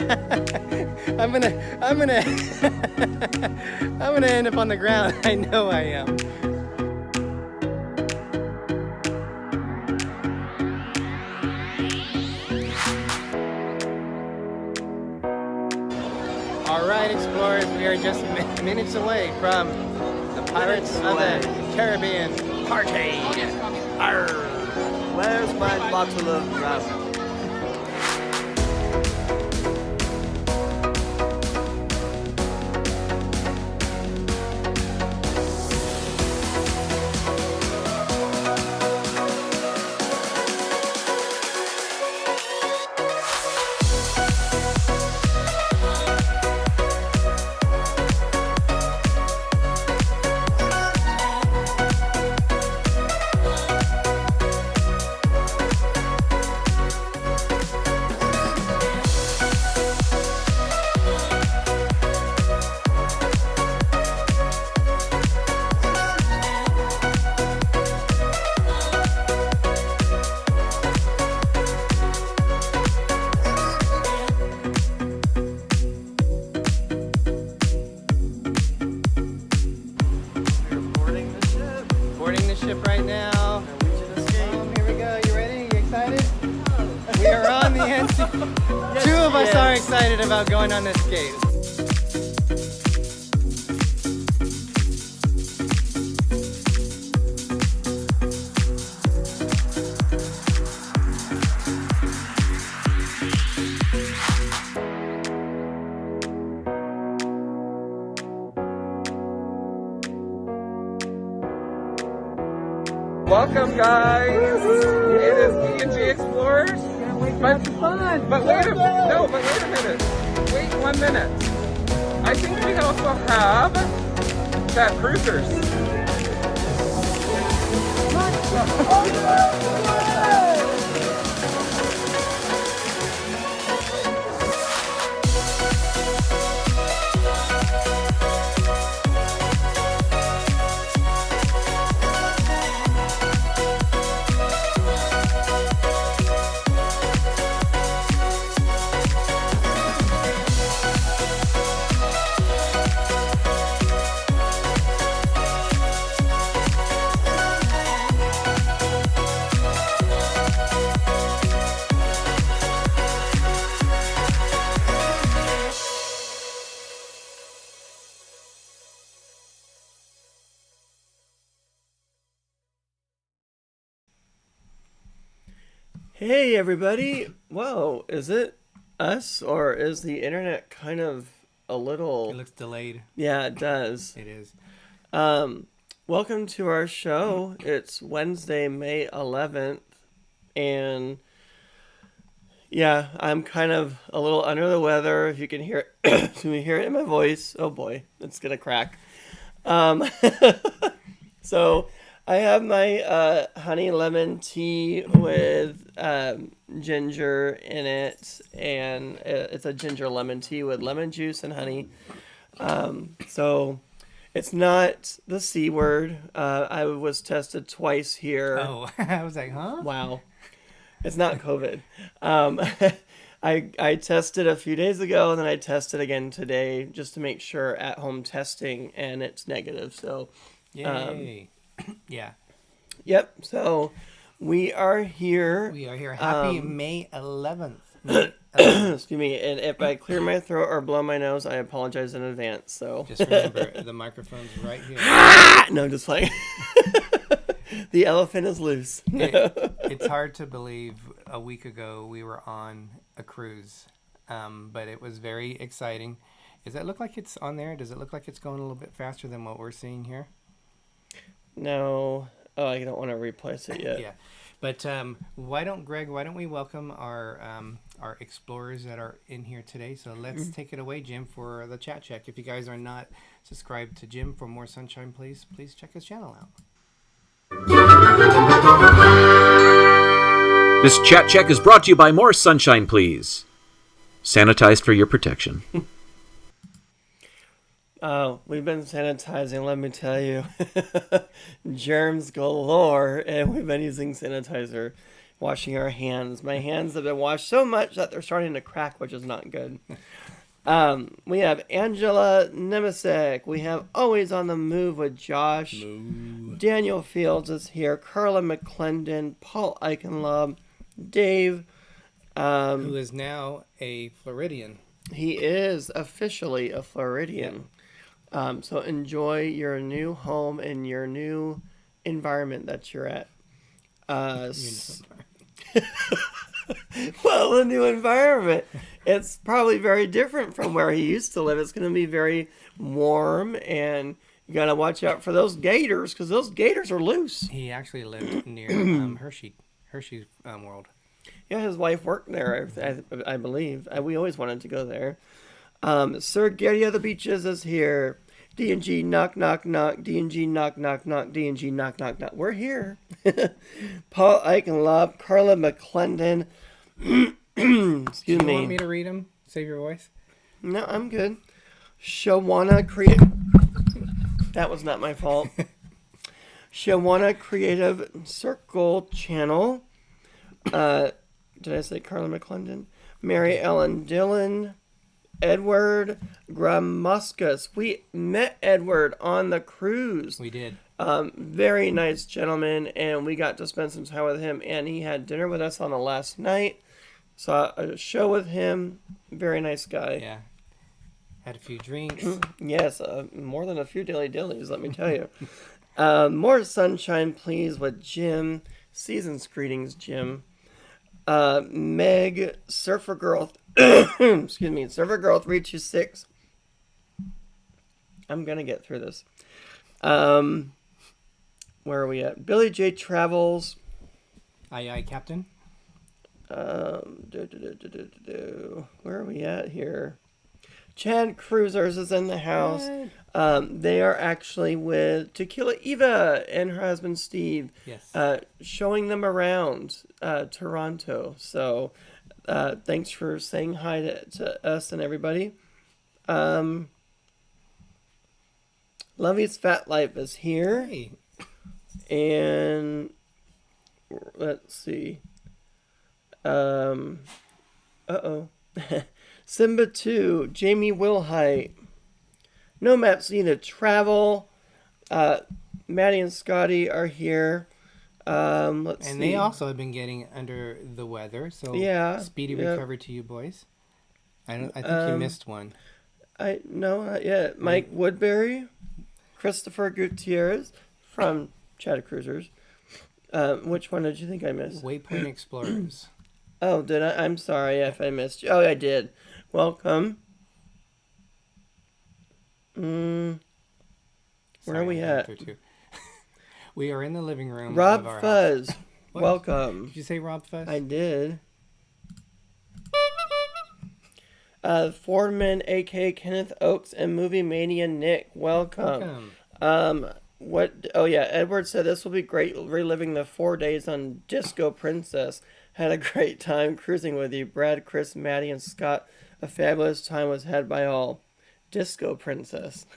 I'm gonna I'm gonna end up on the ground. I know I am. All right, explorers, we are just minutes away from the Pirates of the Caribbean party. Arr. Where's my bottle of rum? Excited about going on this skate. Welcome, guys. It is D&G Explorers. But wait a minute. Wait 1 minute. I think we also have ChadCruisers. Hey everybody! Whoa, is it us or is the internet kind of a little... It looks delayed. Yeah, it does. It is. Welcome to our show. It's Wednesday, May 11th, and yeah, I'm kind of a little under the weather. If you can hear it, can you hear it in my voice? Oh boy, it's gonna crack. So I have my honey lemon tea with ginger in it, and it's a ginger lemon tea with lemon juice and honey. So it's not the C word. I was tested twice here. Oh, I was like, huh? Wow. It's not COVID. I tested a few days ago, and then I tested again today just to make sure at home testing, and it's negative. So, yay. Yeah. Yep. So we are here. We are here. Happy May 11th. Excuse me. And if I clear my throat or blow my nose, I apologize in advance. So just remember, the microphone's right here. No, I'm just playing. The elephant is loose. It's hard to believe a week ago we were on a cruise, but it was very exciting. Does that look like it's on there? Does it look like it's going a little bit faster than what we're seeing here? No. Oh, I don't want to replace it yet. Yeah. But why don't we welcome our explorers that are in here today? So let's take it away, Jim, for the chat check. If you guys are not subscribed to Jim for more sunshine, please check his channel out. This chat check is brought to you by More Sunshine Please. Sanitized for your protection. We've been sanitizing, let me tell you. Germs galore, and we've been using sanitizer. washing our hands. My hands have been washed so much that they're starting to crack, which is not good. We have Angela Nemisek. We have Always on the Move with Josh. Daniel Fields is here. Carla McClendon, Paul Eichenlob, Dave. Who is now a Floridian. He is officially a Floridian. So enjoy your new home and your new environment that you're at. Well, the new environment. It's probably very different from where he used to live. It's going to be very warm, and you got to watch out for those gators because those gators are loose. He actually lived near Hershey's World. Yeah, his wife worked there, I believe. We always wanted to go there. Sir Gary of the Beaches is here. D&G knock knock knock. D&G knock knock knock. D&G knock knock knock. We're here. Paul Eichenlob, Carla McClendon. Excuse Do you me. want me to read them? Save your voice. No, I'm good. Shawana Create. That was not my fault. Shawana Creative Circle Channel. Did I say Carla McClendon? Mary Ellen Dillon. Edward Gramuskas. We met Edward on the cruise. We did. Very nice gentleman, and we got to spend some time with him, and he had dinner with us on the last night. Saw a show with him. Very nice guy. Yeah. Had a few drinks. Yes, more than a few dillies, let me tell you. More sunshine, please, with Jim. Season's greetings, Jim. Meg, Surfer Girl, excuse me, Surfer Girl 326. I'm gonna get through this. Where are we at? Billy J Travels. Aye, aye, Captain. Where are we at here? ChadCruisers is in the house. They are actually with Tequila Eva and her husband Steve. Yes. Showing them around Toronto. So thanks for saying hi to us and everybody. Lovey's Fat Life is here. Hey. And let's see. Simba 2, Jamie Wilhite, NoMapsNeededTravel, Maddie and Scotty are here. Let's see. And they also have been getting under the weather, so Yeah, speedy yeah. recovery to you boys. I think you missed one. No, not yet. Mike Woodbury, Christopher Gutierrez from ChadCruisers. Which one did you think I missed? Waypoint Explorers. Oh, did I? I'm sorry if I missed you. Oh, I did. Welcome. Where Sorry, are we I went at? through two. We are in the living room of our house. RobFuz. What? Welcome. Did you say Robfuz? I did. Fordman, a.k.a. Kenneth Oakes, and Movie Mania Nick. Welcome. What? Oh yeah, Edward said this will be great. Reliving the 4 days on Disco Princess. Had a great time cruising with you, Brad, Chris, Maddie, and Scott. A fabulous time was had by all. Disco Princess.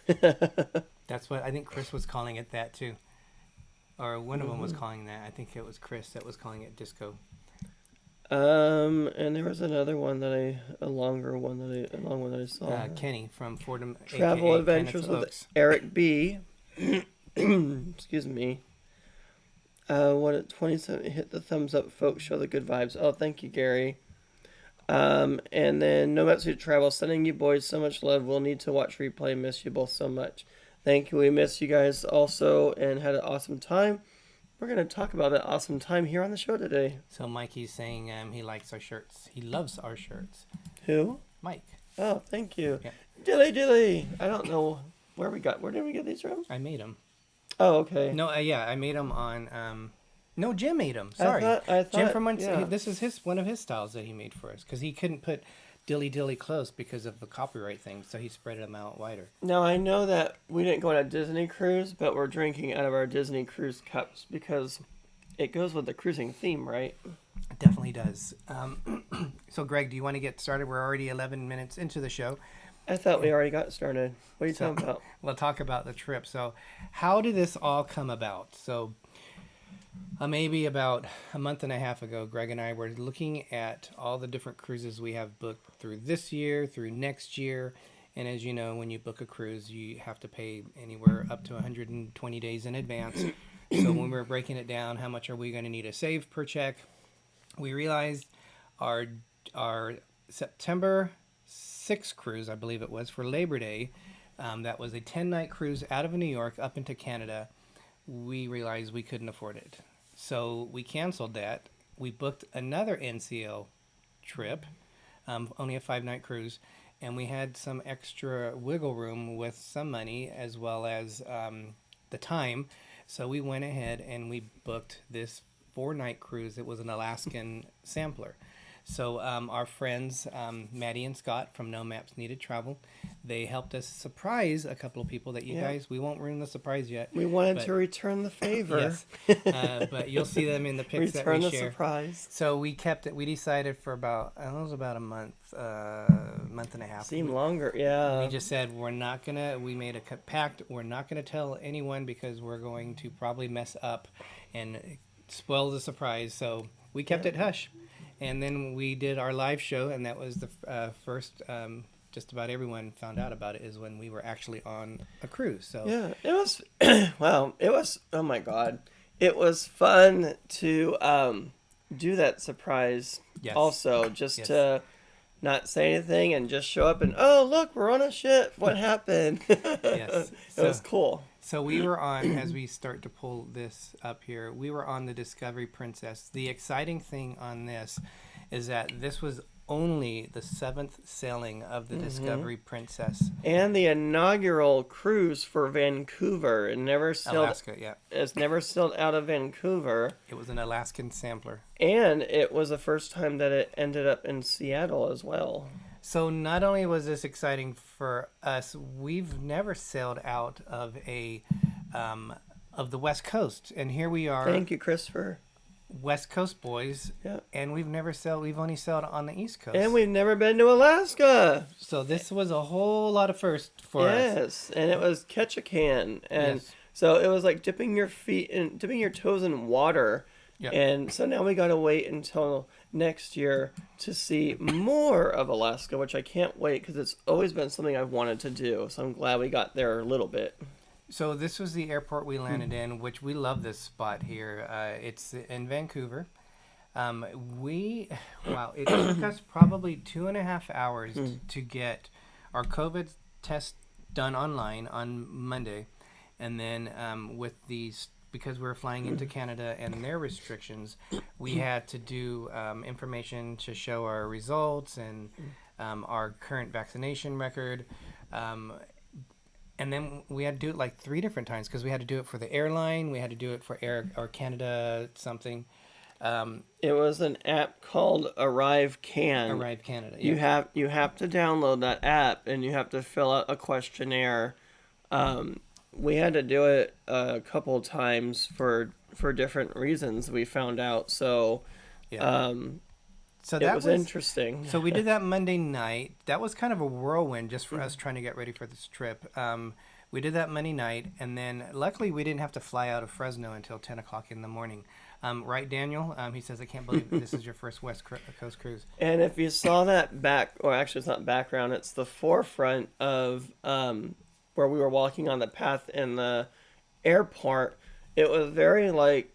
That's what I think Chris was calling it that too, or one of them was calling that. I think it was Chris that was calling it disco. And there was another one a longer one that I saw. Kenny from Fordham. Travel AKA Adventures Kenneth with Oaks. Eric B. Excuse me. What at 27? Hit the thumbs up, folks. Show the good vibes. Oh, thank you, Gary. And then NoMapsNeededTravel, sending you boys so much love. We'll need to watch replay. Miss you both so much. Thank you. We miss you guys also, and had an awesome time. We're gonna talk about that awesome time here on the show today. So Mikey's saying he likes our shirts. He loves our shirts. Who? Mike. Oh, thank you. Yeah. Dilly. I don't know where did we get these from? I made them. Oh, okay. No, yeah, I made them on. No, Jim made them. Sorry, I thought Jim from yeah. this is one of his styles that he made for us because he couldn't put dilly close because of the copyright thing, so he spread them out wider. Now, I know that we didn't go on a Disney cruise, but we're drinking out of our Disney cruise cups because it goes with the cruising theme, right? It definitely does. So, Greg, do you want to get started? We're already 11 minutes into the show. I thought we already got started. What are you talking about? We'll talk about the trip. So, how did this all come about? So, Maybe about a month and a half ago, Greg and I were looking at all the different cruises we have booked through this year, through next year. And as you know, when you book a cruise, you have to pay anywhere up to 120 days in advance. So when we were breaking it down, how much are we going to need to save per check? We realized our September 6th cruise, I believe it was, for Labor Day, that was a 10-night cruise out of New York up into Canada. We realized we couldn't afford it. So we canceled that. We booked another NCL trip, only a 5-night cruise, and we had some extra wiggle room with some money as well as the time. So we went ahead and we booked this 4-night cruise. It was an Alaskan sampler. So our friends, Maddie and Scott from NoMapsNeededTravel, they helped us surprise a couple of people that you guys, we won't ruin the surprise yet. We wanted to return the favor. Yes, but you'll see them in the pics that we share. Return the surprise. So we kept it, we decided for about, it was about a month and a half. Seemed longer, yeah. We just said we made a pact, we're not going to tell anyone because we're going to probably mess up and spoil the surprise. So we kept it hush. And then we did our live show, and that was the first. Just about everyone found out about it is when we were actually on a cruise. So yeah, it was. Wow, it was. Oh my God, it was fun to do that surprise. Yes. Also, just to not say anything and just show up and look, we're on a ship. What happened? Yes, it was cool. So we were on, as we start to pull this up here, we were on the Discovery Princess. The exciting thing on this is that this was only the 7th sailing of the Discovery Princess. And the inaugural cruise for Vancouver. It never sailed, Alaska, yeah. It's never sailed out of Vancouver. It was an Alaskan sampler. And it was the first time that it ended up in Seattle as well. So not only was this exciting for us, we've never sailed out of of the West Coast, and here we are. Thank you, Christopher. West Coast boys, and we've only sailed on the East Coast, and we've never been to Alaska. So this was a whole lot of first for us. Yes, and it was Ketchikan, and so it was like dipping your toes in water. Yep. And so now we got to wait until next year to see more of Alaska, which I can't wait because it's always been something I've wanted to do. So I'm glad we got there a little bit. So this was the airport we landed in, which we love this spot here. It's in Vancouver. It took us probably 2.5 hours to get our COVID test done online on Monday. And then because we were flying into Canada and their restrictions, we had to do information to show our results and our current vaccination record. And then we had to do it like 3 different times because we had to do it for the airline. We had to do it for Air or Canada something. It was an app called Arrive Canada. Yeah. You have to download that app and you have to fill out a questionnaire. We had to do it a couple of times for different reasons. We found out so that was interesting. So we did that Monday night. That was kind of a whirlwind just for us trying to get ready for this trip. We did that Monday night, and then luckily we didn't have to fly out of Fresno until 10 o'clock in the morning. Right, Daniel? He says, I can't believe this is your first West Coast cruise. And if you saw that it's not background, it's the forefront of where we were walking on the path in the airport. It was very like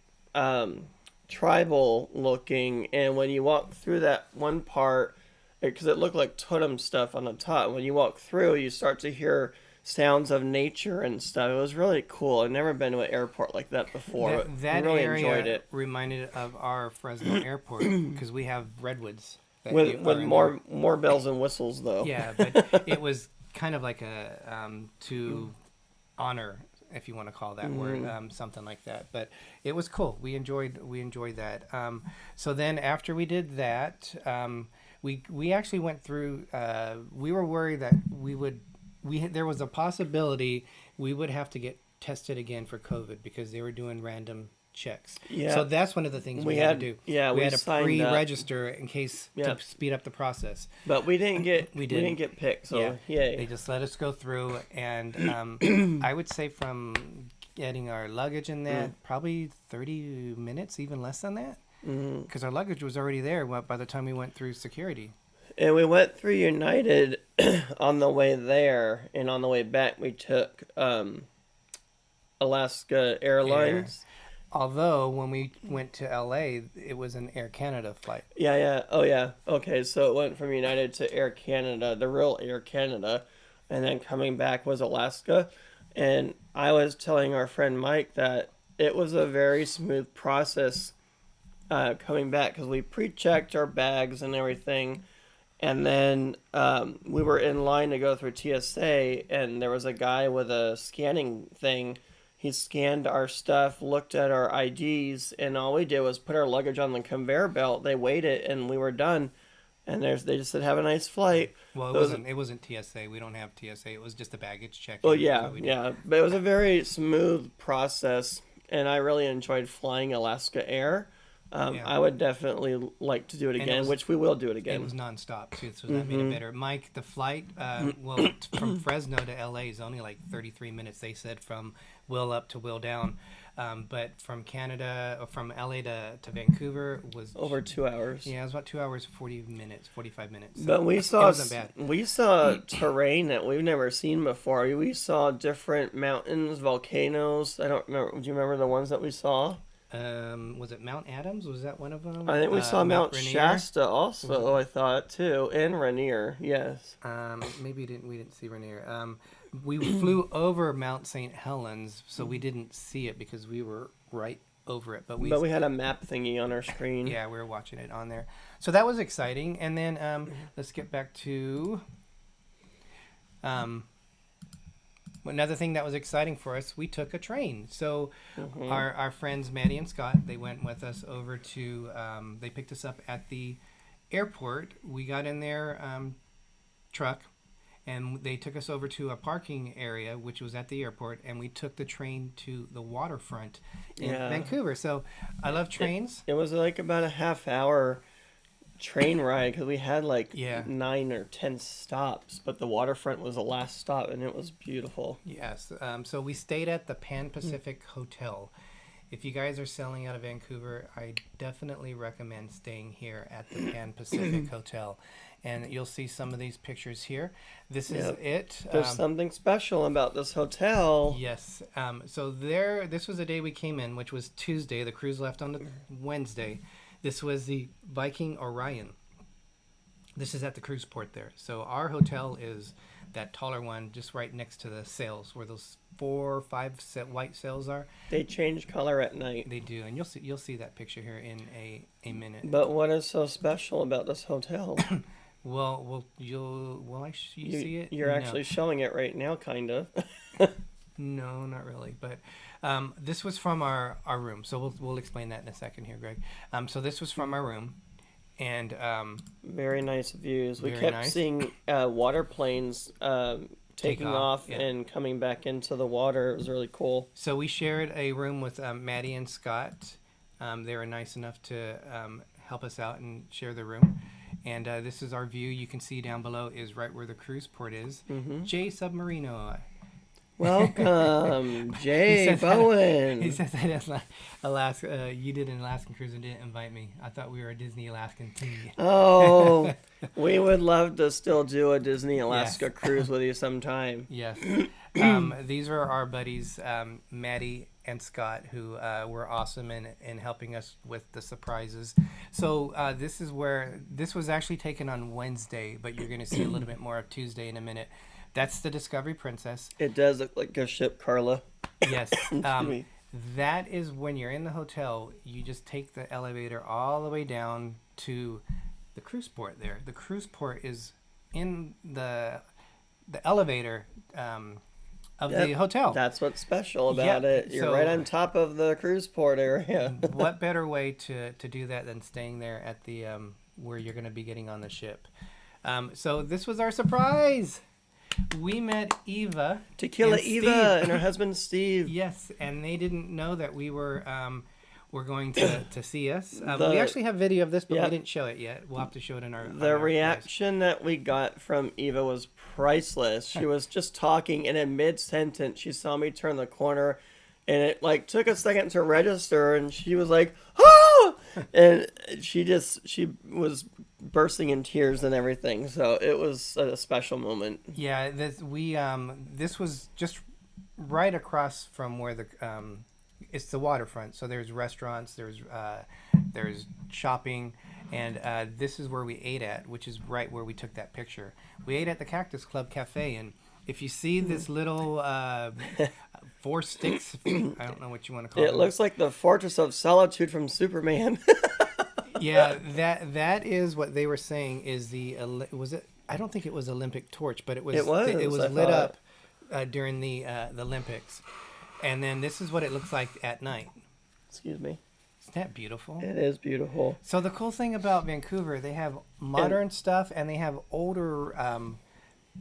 tribal looking, and when you walk through that one part, because it looked like totem stuff on the top, when you walk through you start to hear sounds of nature and stuff. It was really cool. I've never been to an airport like that before. That really area enjoyed it. Reminded of our Fresno airport because we have redwoods with more bells and whistles though. Yeah, but it was kind of like a to honor, if you want to call that word, something like that. But it was cool. We enjoyed that. So then after we did that, we actually went through. We were worried that there was a possibility we would have to get tested again for COVID because they were doing random checks. Yeah. So that's one of the things we had to do. Yeah, we had to pre-register in case to speed up the process. But we didn't get picked. So yay. They just let us go through, and I would say from getting our luggage in that, probably 30 minutes, even less than that. Because our luggage was already there by the time we went through security. And we went through United on the way there, and on the way back we took Alaska Airlines. Although when we went to LA, it was an Air Canada flight. Yeah. Oh, yeah. Okay, so it went from United to Air Canada, the real Air Canada, and then coming back was Alaska. And I was telling our friend Mike that it was a very smooth process coming back because we pre-checked our bags and everything. And then we were in line to go through TSA, and there was a guy with a scanning thing. He scanned our stuff, looked at our IDs, and all we did was put our luggage on the conveyor belt. They weighed it, and we were done. And they just said, "Have a nice flight." Well, it wasn't TSA. We don't have TSA. It was just a baggage check. Well, yeah. But it was a very smooth process, and I really enjoyed flying Alaska Air. I would definitely like to do it again, which we will do it again. It was nonstop, too, so that made it better. Mike, the flight, from Fresno to LA is only like 33 minutes, they said, from wheel up to wheel down. But from Canada, or from LA to Vancouver was... Over 2 hours. Yeah, it was about 2 hours, 45 minutes. So but we it wasn't bad. We saw terrain that we've never seen before. We saw different mountains, volcanoes. I don't remember. Do you remember the ones that we saw? Was it Mount Adams? Was that one of them? I think we saw Mount Rainier? Shasta also, I thought, too. And Rainier, yes. Maybe we didn't see Rainier. We flew over Mount St. Helens, so we didn't see it because we were right over it. But we had a map thingy on our screen. Yeah, we were watching it on there. So that was exciting. And then let's get back to... another thing that was exciting for us, we took a train. So our friends Maddie and Scott, they went with us over to, they picked us up at the airport. We got in their truck, and they took us over to a parking area, which was at the airport, and we took the train to the waterfront in Vancouver. So I love trains. It was like about a half-hour train ride because we had 9 or 10 stops, but the waterfront was the last stop, and it was beautiful. Yes. So we stayed at the Pan Pacific Hotel. If you guys are sailing out of Vancouver, I definitely recommend staying here at the Pan Pacific Hotel. And you'll see some of these pictures here. This is it. There's something special about this hotel. Yes. So this was the day we came in, which was Tuesday. The cruise left on the Wednesday. This was the Viking Orion. This is at the cruise port there. So our hotel is that taller one just right next to the sails where those 4 or 5 white sails are. They change color at night. They do, and you'll see that picture here in a minute. But what is so special about this hotel? You see it? You're actually showing it right now, kind of. No, not really. But this was from our room. So we'll explain that in a second here, Greg. So this was from our room. And very nice views. We kept seeing water planes taking off and coming back into the water. It was really cool. So we shared a room with Maddie and Scott. They were nice enough to help us out and share the room. And this is our view. You can see down below is right where the cruise port is. J Submarino. Welcome, Jay Bowen. He says that Alaska. You did an Alaskan cruise and didn't invite me. I thought we were a Disney Alaskan team. Oh, we would love to still do a Disney Alaska cruise with you sometime. Yes. These are our buddies, Maddie and Scott, who were awesome in helping us with the surprises. So this was actually taken on Wednesday, but you're going to see a little bit more of Tuesday in a minute. That's the Discovery Princess. It does look like a ship, Carla. Yes. That is when you're in the hotel, you just take the elevator all the way down to the cruise port there. The cruise port is in the elevator of the hotel. That's what's special about it. You're right on top of the cruise port area. What better way to do that than staying there at the where you're going to be getting on the ship? So this was our surprise. We met Eva. Tequila Eva and her husband Steve. Yes, and they didn't know that we were going to see us. We actually have video of this, but we didn't show it yet. We'll have to show it in our... The reaction that we got from Eva was priceless. She was just talking, and in mid-sentence, she saw me turn the corner, and it like took a second to register, and she was like, "Oh!" and she was bursting in tears and everything. So it was a special moment. Yeah, this was just right across from where it's the waterfront. So there's restaurants, there's shopping, and this is where we ate at, which is right where we took that picture. We ate at the Cactus Club Cafe, and if you see this little 4 sticks, I don't know what you want to call it. It looks like the Fortress of Solitude from Superman. Yeah, that is what they were saying is was it? I don't think it was Olympic torch, but it was lit up during the Olympics, and then this is what it looks like at night. Excuse me. Isn't that beautiful? It is beautiful. So the cool thing about Vancouver, they have modern stuff and they have older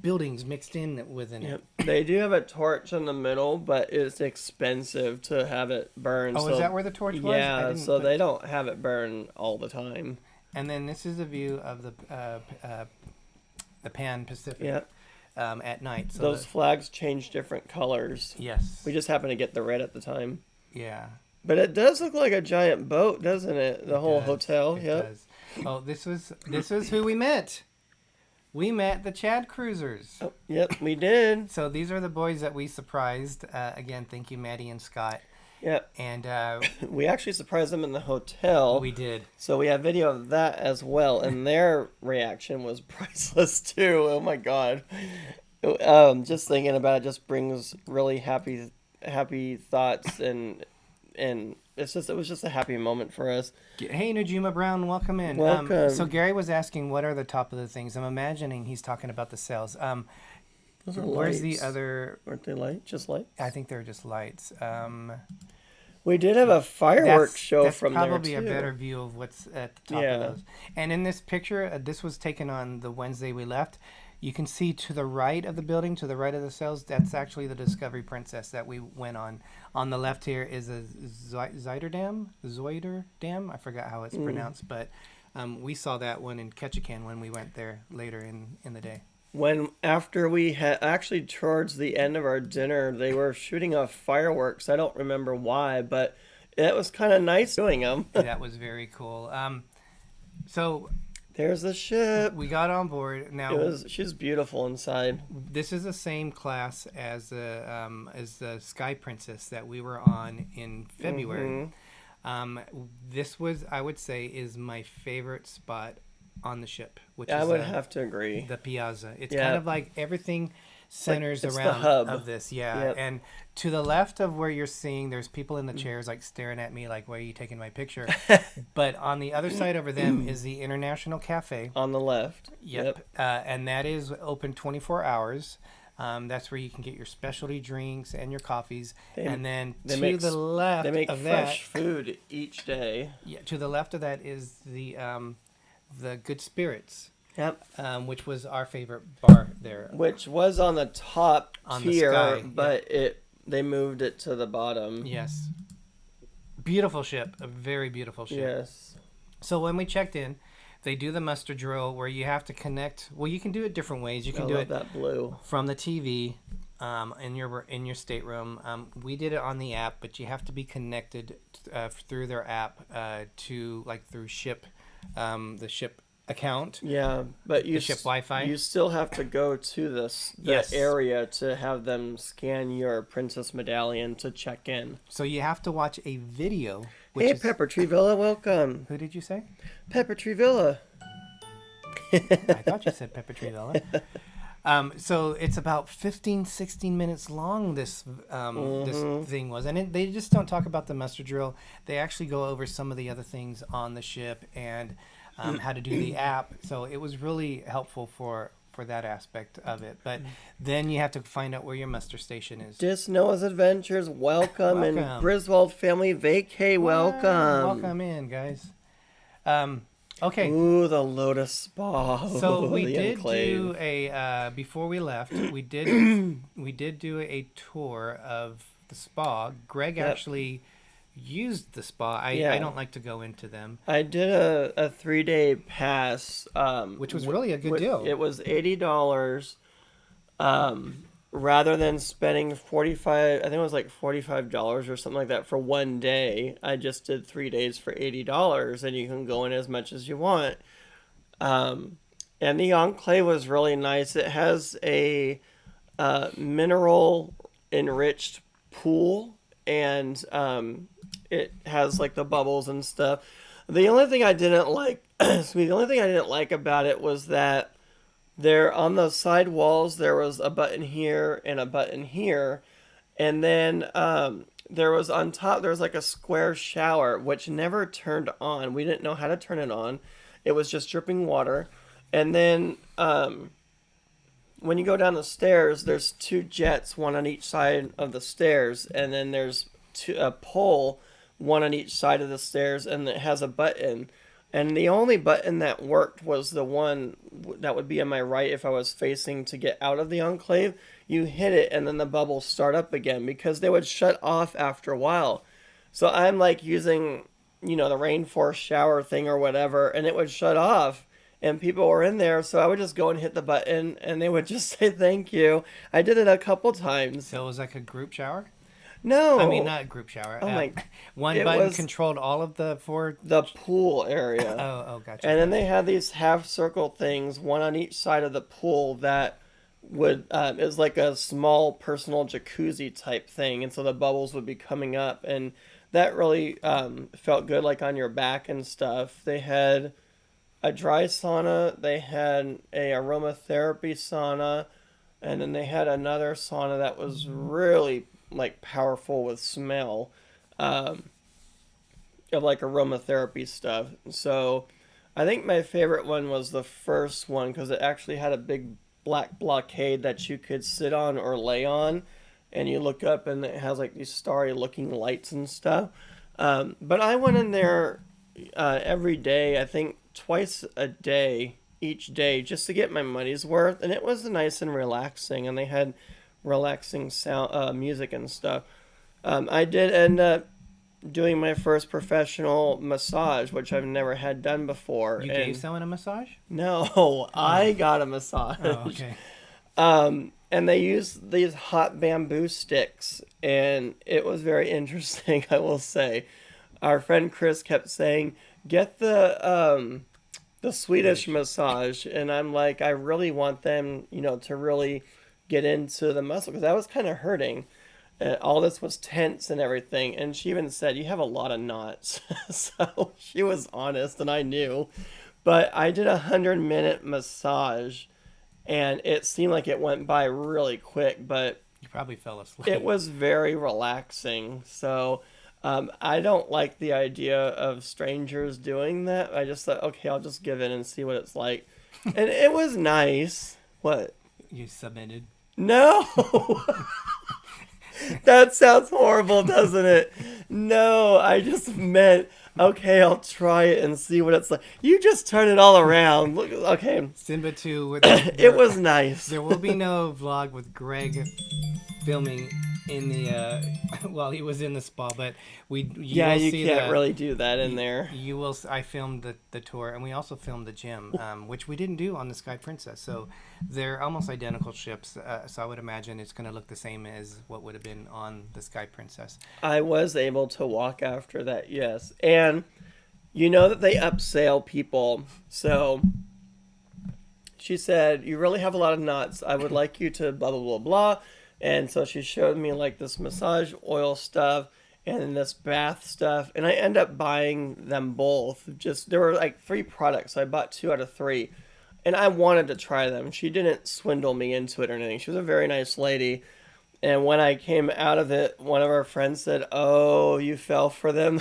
buildings mixed in within it. They do have a torch in the middle, but it's expensive to have it burned. Oh, is that where the torch was? Yeah, so they don't have it burned all the time. And then this is a view of the Pan Pacific at night. So those flags change different colors. Yes. We just happened to get the red at the time. Yeah. But it does look like a giant boat, doesn't it? The whole hotel. It does. Oh, this is who we met. We met the ChadCruisers. Oh, yep, we did. So these are the boys that we surprised. Again, thank you, Maddie and Scott. Yep. And we actually surprised them in the hotel. We did. So we have video of that as well, and their reaction was priceless too. Oh my god. Just thinking about it just brings really happy thoughts, and it was just a happy moment for us. Hey, Najima Brown, welcome in. Welcome. So Gary was asking, what are the top of the things? I'm imagining he's talking about the sales. Those are where's lights. the other? Weren't they light? Just lights? I think they're just lights. We did have a fireworks show from there too. That's probably a better view of what's at the top of those. And in this picture, this was taken on the Wednesday we left. You can see to the right of the building, to the right of the cells, that's actually the Discovery Princess that we went on. On the left here is a Zoider Dam. I forgot how it's pronounced, but we saw that one in Ketchikan when we went there later in the day. After we had actually towards the end of our dinner, they were shooting off fireworks. I don't remember why, but it was kind of nice doing them. That was very cool. So there's the ship. We got on board. Now she's beautiful inside. This is the same class as the Sky Princess that we were on in February. This was, I would say, is my favorite spot on the ship, which I is would have to agree. The Piazza. It's kind of like everything centers it's around the hub of this. And to the left of where you're seeing, there's people in the chairs like staring at me like, why are you taking my picture? But on the other side over them is the International Cafe on the left. Yep. And that is open 24 hours. That's where you can get your specialty drinks and your coffees. And then to the left they make of fresh that, food each day. Yeah, to the left of that is the Good Spirits. Yep. Which was our favorite bar there. Which was on the top tier, the sky, but they moved it to the bottom. Yes. Beautiful ship. A very beautiful ship. Yes. So when we checked in, they do the muster drill where you have to connect. Well, you can do it different ways. You can do it that blue from the TV in your stateroom. We did it on the app, but you have to be connected through their app through ship, the ship account. Yeah, but the ship Wi-Fi. You still have to go to the area to have them scan your princess medallion to check in. So you have to watch a video. Hey, Pepper Tree Villa, welcome. Who did you say? Pepper Tree Villa. I thought you said Pepper Tree Villa. So it's about 16 minutes long, this thing was. And they just don't talk about the muster drill. They actually go over some of the other things on the ship and how to do the app. So it was really helpful for that aspect of it. But then you have to find out where your muster station is. Noah's Adventures, welcome. And Griswold Family Vacay, welcome. Welcome in, guys. Okay. Ooh, the Lotus Spa. So we did do a before we left. We did do a tour of the spa. Greg actually used the spa. I don't like to go into them. I did a 3-day pass, which was really a good deal. It was $80. rather than spending 45, I think it was like $45 or something like that for one day, I just did 3 days for $80, and you can go in as much as you want. And the enclave was really nice. It has a mineral enriched pool, and it has like the bubbles and stuff. The only thing I didn't like, the only thing I didn't like about it was that there on the side walls there was a button here and a button here, and then there was on top there was like a square shower which never turned on. We didn't know how to turn it on. It was just dripping water. And then when you go down the stairs, there's 2 jets, one on each side of the stairs, and then there's a pole, one on each side of the stairs, and it has a button. And the only button that worked was the one that would be on my right if I was facing to get out of the enclave. You hit it, and then the bubbles start up again, because they would shut off after a while. So I'm like using, the rainforest shower thing or whatever, and it would shut off. And people were in there, so I would just go and hit the button, and they would just say thank you. I did it a couple times. So it was like a group shower? No. I mean, not a group shower. Oh my. One button controlled all of the 4... The pool area. Oh, gotcha. And then they had these half circle things, one on each side of the pool that would, is like a small personal jacuzzi type thing. And so the bubbles would be coming up, and that really felt good, like on your back and stuff. They had a dry sauna, they had a aromatherapy sauna, and then they had another sauna that was really like powerful with smell, of like aromatherapy stuff. So I think my favorite one was the first one, because it actually had a big black blockade that you could sit on or lay on, and you look up and it has like these starry looking lights and stuff. But I went in there every day, I think twice a day, each day, just to get my money's worth, and it was nice and relaxing, and they had relaxing sound, music and stuff. I did end up doing my first professional massage, which I've never had done before. You gave someone a massage? No, I got a massage. Oh, okay. And they used these hot bamboo sticks, and it was very interesting, I will say. Our friend Chris kept saying, get the Swedish massage, and I'm like, I really want them, to really get into the muscle, because I was kind of hurting. All this was tense and everything, and she even said, you have a lot of knots. So she was honest, and I knew. But I did a 100-minute massage, and it seemed like it went by really quick, but you probably fell asleep. It was very relaxing. So I don't like the idea of strangers doing that. I just thought, okay, I'll just give in and see what it's like. And it was nice. What? You submitted? No. That sounds horrible, doesn't it? No, I just meant, okay, I'll try it and see what it's like. You just turn it all around. Look, okay. Simba 2. It was nice. There will be no vlog with Greg filming in the while he was in the spa, but you can't really do that in there. You will. I filmed the tour, and we also filmed the gym, which we didn't do on the Sky Princess. So they're almost identical ships. So I would imagine it's going to look the same as what would have been on the Sky Princess. I was able to walk after that, yes, and you know that they upsell people. So she said, "You really have a lot of knots. I would like you to blah blah blah blah." And so she showed me like this massage oil stuff and then this bath stuff. And I ended up buying them both. There were like 3 products. So I bought 2 out of 3. And I wanted to try them. She didn't swindle me into it or anything. She was a very nice lady. And when I came out of it, one of our friends said, "Oh, you fell for them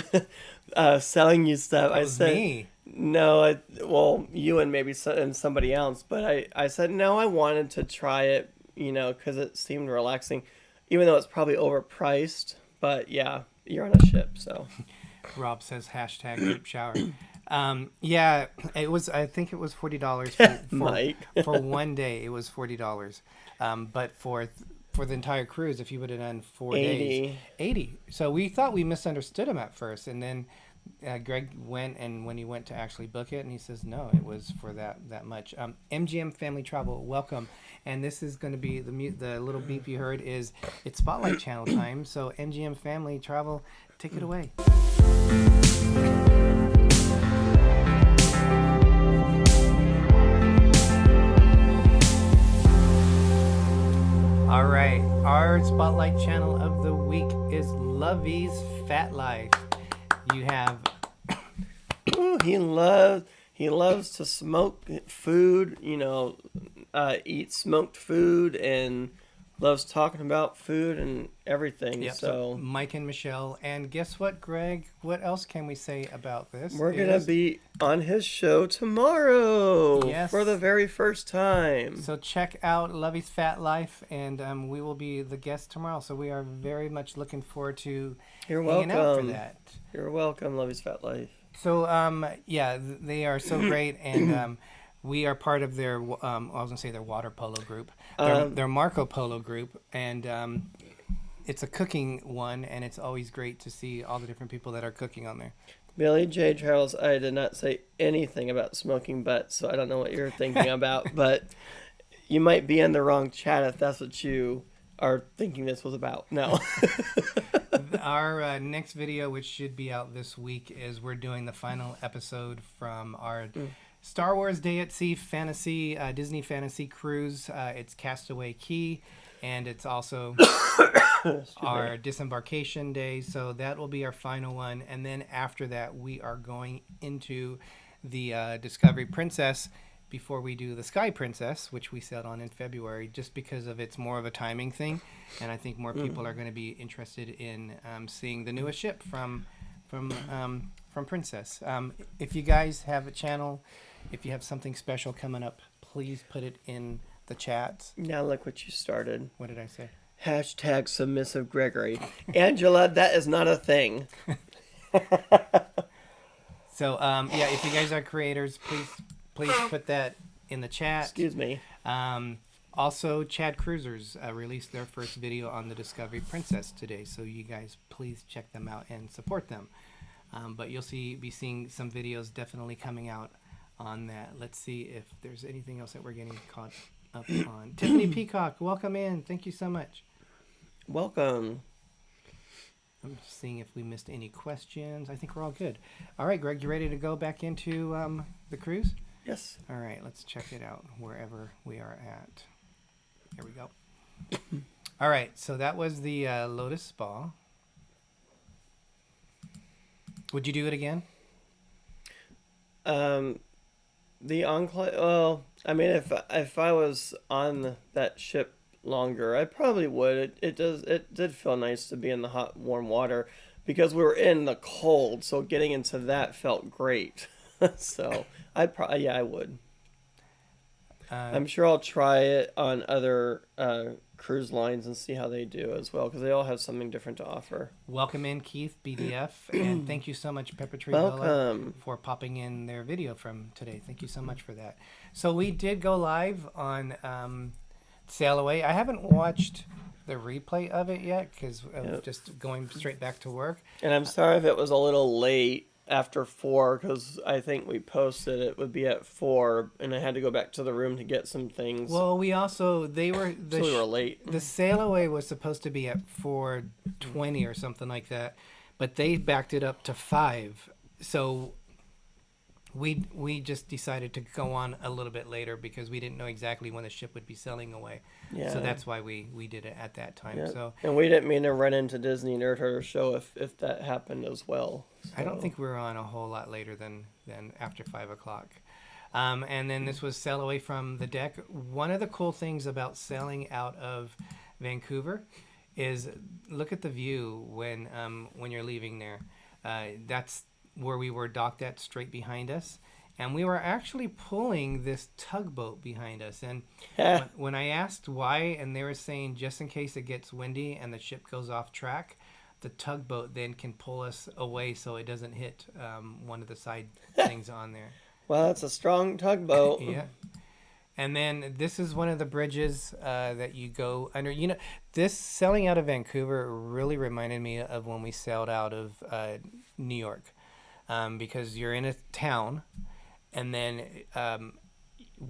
selling you stuff." That was me. No, well, you and maybe somebody else. But I said, no, I wanted to try it. Because it seemed relaxing, even though it's probably overpriced. But yeah, you're on a ship, so. Rob says #group shower. Yeah, it was. I think it was $40 Mike. For one day. It was $40. But for the entire cruise, if you would have done 4 days, $80. So we thought we misunderstood him at first, and then Greg went, and when he went to actually book it, and he says no, it was for that much. MGM Family Travel, welcome. And this is going to be the little beep you heard is it's Spotlight Channel time. So MGM Family Travel, take it away. All right, our Spotlight Channel of the week is Luigis Fat Life. You have He loves to smoke food, eat smoked food, and loves talking about food and everything. Yep, so Mike and Michelle. And guess what, Greg? What else can we say about this? We're going to be on his show tomorrow. Yes. For the very first time. So check out Luigis Fat Life, and we will be the guest tomorrow. So we are very much looking forward to hanging out for that. You're welcome, Luigis Fat Life. So, they are so great, and we are part of their, I was going to say their water polo group, their Marco Polo group, and it's a cooking one, and it's always great to see all the different people that are cooking on there. Billy J. Travels, I did not say anything about smoking butts, so I don't know what you're thinking about, but you might be in the wrong chat if that's what you are thinking this was about. No. Our next video, which should be out this week, is we're doing the final episode from our Star Wars Day at Sea fantasy, Disney fantasy cruise. It's Castaway Key, and it's also our disembarkation day. So that will be our final one. And then after that, we are going into the Discovery Princess before we do the Sky Princess, which we sailed on in February, just because of it's more of a timing thing, and I think more people are going to be interested in seeing the newest ship from Princess. If you guys have a channel, if you have something special coming up, please put it in the chat. Now look what you started. What did I say? # submissive Gregory. Angela, that is not a thing. So if you guys are creators, please put that in the chat. Excuse me. Also, ChadCruisers released their first video on the Discovery Princess today, so you guys please check them out and support them. But you'll be seeing some videos definitely coming out on that. Let's see if there's anything else that we're getting caught up on. Tiffany Peacock, welcome in. Thank you so much. Welcome. I'm just seeing if we missed any questions. I think we're all good. All right, Greg, you ready to go back into the cruise? Yes. All right, let's check it out wherever we are at. Here we go. All right, so that was the Lotus Spa. Would you do it again? The Enclave. Well, I mean, if I was on that ship longer, I probably would. It did feel nice to be in the hot, warm water because we were in the cold, so getting into that felt great. So I would. I'm sure I'll try it on other cruise lines and see how they do as well, because they all have something different to offer. Welcome in, Keith, BDF, and thank you so much, Pepper Tree Welcome. for popping in their video from today. Thank you so much for that. So we did go live on Sail Away. I haven't watched the replay of it yet because of just going straight back to work. And I'm sorry if it was a little late after 4, because I think we posted it would be at 4, and I had to go back to the room to get some things. Well, we were so we were late. The Sail Away was supposed to be at 4:20 or something like that, but they backed it up to 5. So we just decided to go on a little bit later because we didn't know exactly when the ship would be sailing away. Yeah. So that's why we did it at that time. Yeah. So and we didn't mean to run into Disney Nerd Herder show if that happened as well. So. I don't think we were on a whole lot later than after 5 o'clock. And then this was Sail Away from the Deck. One of the cool things about sailing out of Vancouver is look at the view when you're leaving there. That's where we were docked at, straight behind us, and we were actually pulling this tugboat behind us. And when I asked why, and they were saying just in case it gets windy and the ship goes off track, the tugboat then can pull us away so it doesn't hit one of the side things on there. Well, it's a strong tugboat. Yeah. And then this is one of the bridges that you go under. You know, this sailing out of Vancouver really reminded me of when we sailed out of New York. because you're in a town, and then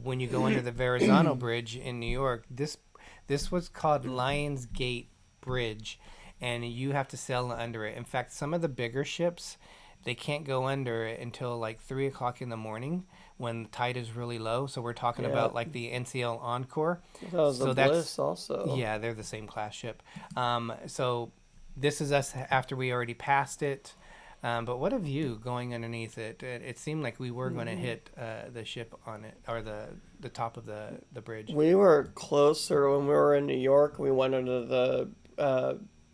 when you go under the Verrazano Bridge in New York, this was called Lions Gate Bridge, and you have to sail under it. In fact, some of the bigger ships, they can't go under it until like 3 o'clock in the morning when the tide is really low. So we're talking about like the NCL Encore. That was so the Bliss also. Yeah, they're the same class ship. So this is us after we already passed it. But what a view going underneath it. It seemed like we were going to hit the ship on it, or the top of the bridge. We were closer when we were in New York. We went under the,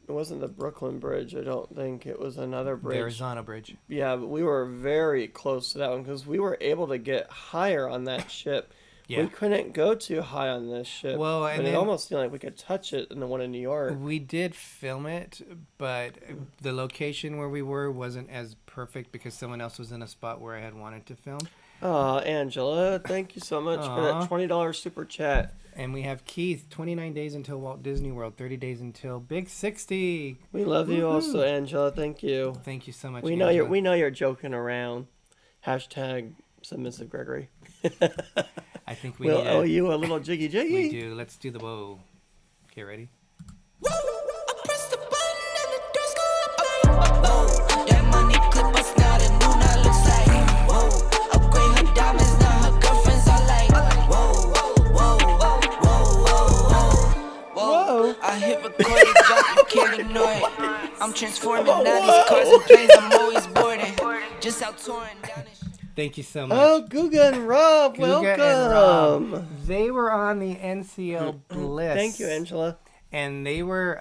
it wasn't the Brooklyn Bridge. I don't think it was another bridge. Verrazano Bridge. Yeah, but we were very close to that one because we were able to get higher on that ship. Yeah. We couldn't go too high on this ship. Well, but and it then- almost seemed like we could touch it in the one in New York. We did film it, but the location where we were wasn't as perfect because someone else was in a spot where I had wanted to film. Oh, Angela, thank you so much for that $20 super chat. And we have Keith, 29 days until Walt Disney World, 30 days until Big 60. We love you also, Angela. Thank you. Thank you so much. We know you're joking around. Hashtag submissive Gregory. I think we We'll need owe you a little jiggy jiggy. We do. Let's do the whoa. Okay, ready? I hit record and jump, you can't ignore it. I'm transforming, now these cars and planes, I'm always boarding. Just out touring down the Thank you so much. Oh, Guga and Rob, Guga welcome. and Rob. They were on the NCL Bliss. Thank you, Angela. And they were,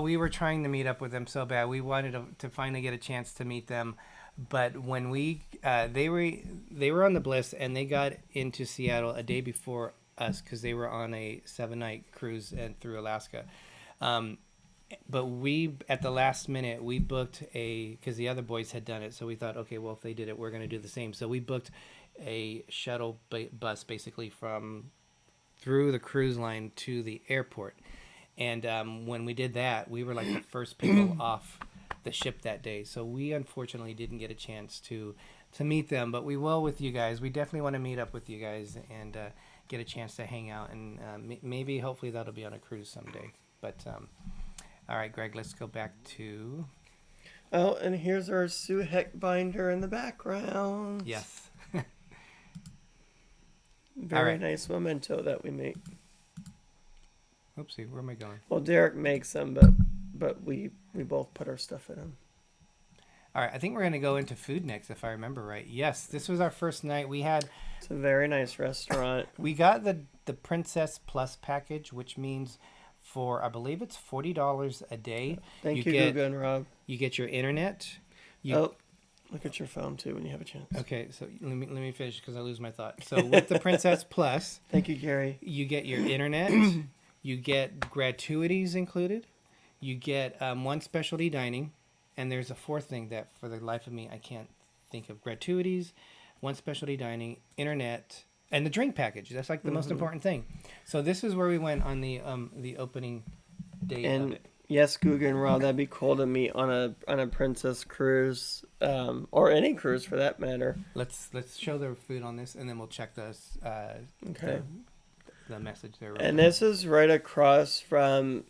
we were trying to meet up with them so bad. We wanted to finally get a chance to meet them. But when they were on the Bliss, and they got into Seattle a day before us because they were on a 7-night cruise and through Alaska. But we, at the last minute, we booked because the other boys had done it. So we thought, okay, well, if they did it, we're going to do the same. So we booked a shuttle bus basically through the cruise line to the airport. And when we did that, we were like the first people off the ship that day. So we unfortunately didn't get a chance to meet them, but we will with you guys. We definitely want to meet up with you guys and get a chance to hang out, and maybe hopefully that'll be on a cruise someday. But all right, Greg, let's go back to Oh, and here's our Sue Heck binder in the background. yes. Very All right. nice memento that we make. Oopsie, where am I going? Well, Derek makes them, but we both put our stuff in them. All right, I think we're going to go into food next, if I remember right. Yes, this was our first night. It's a very nice restaurant. We got the Princess Plus package, which means for, I believe it's $40 a day. Thank you, get, Guga and Rob. You get your internet. Look at your phone too when you have a chance. Okay, so let me finish because I lose my thought. So with the Princess Plus, Thank you, Gary. you get your internet, you get gratuities included, you get one specialty dining, and there's a fourth thing that for the life of me I can't think of. Gratuities, one specialty dining, internet, and the drink package. That's like the most important thing. So this is where we went on the opening day of And it. yes, Guga and Rob, that'd be cool to meet on a princess cruise, or any cruise for that matter. Let's show their food on this, and then we'll check the message there. And this is right across from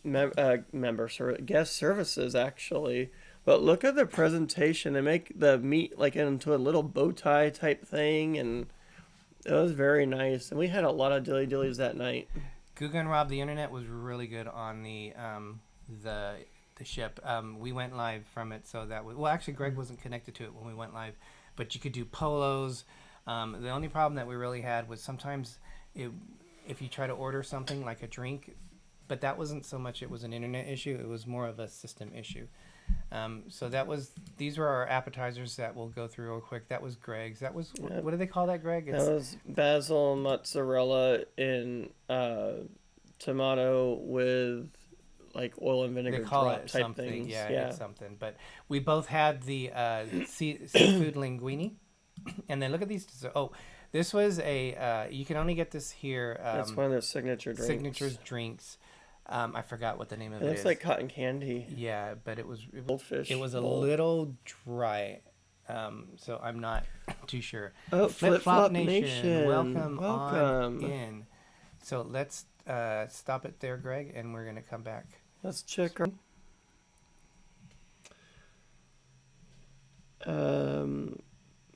guest services, actually. But look at the presentation. They make the meat like into a little bow tie type thing, and it was very nice. And we had a lot of dilly-dillies that night. Guga and Rob, the internet was really good on the ship. We went live from it, so that was... Well, actually, Greg wasn't connected to it when we went live, but you could do polos. The only problem that we really had was sometimes if you try to order something like a drink, but that wasn't so much it was an internet issue, it was more of a system issue. So these were our appetizers that we'll go through real quick. That was Greg's. That was, what do they call that, Greg? That was basil mozzarella in tomato with like oil and vinegar They call drop it type something. things. Yeah, it's something. But we both had the seafood linguine. And then look at these. Oh, this was you can only get this here. That's one of their signature drinks. Signatures drinks. I forgot what the name of it is. It looks like cotton candy. Yeah, but it was Goldfish. It was a bowl. little dry. So I'm not too sure. Oh, Flip Flop Flop Nation, Nation. welcome on Welcome. in. So let's stop it there, Greg, and we're gonna come back. Let's check our...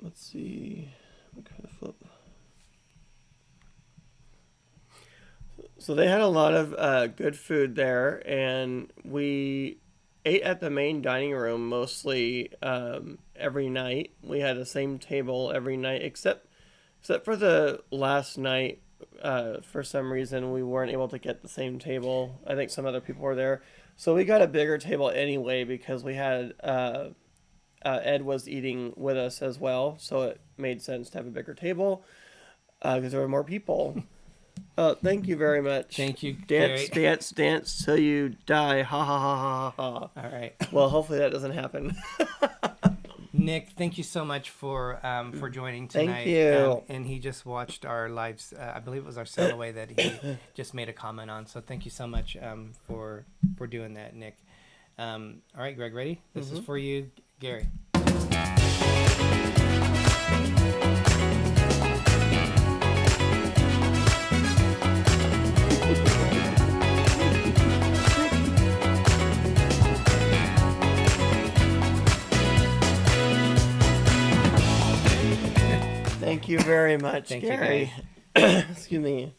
let's see. What kind of flip? So they had a lot of good food there, and we ate at the main dining room mostly every night. We had the same table every night, except for the last night. For some reason, we weren't able to get the same table. I think some other people were there, so we got a bigger table anyway because we had Ed was eating with us as well, so it made sense to have a bigger table because there were more people. Thank you very much. Thank you, Dance, Gary. dance, dance till you die. Ha ha ha ha ha. All right. Well, hopefully that doesn't happen. Nick, thank you so much for joining tonight. Thank you. And he just watched our lives. I believe it was our sail away that he just made a comment on. So thank you so much for doing that, Nick. All right, Greg, ready? This is for you, Gary. Thank you very much, Thank you, Gary. Excuse me.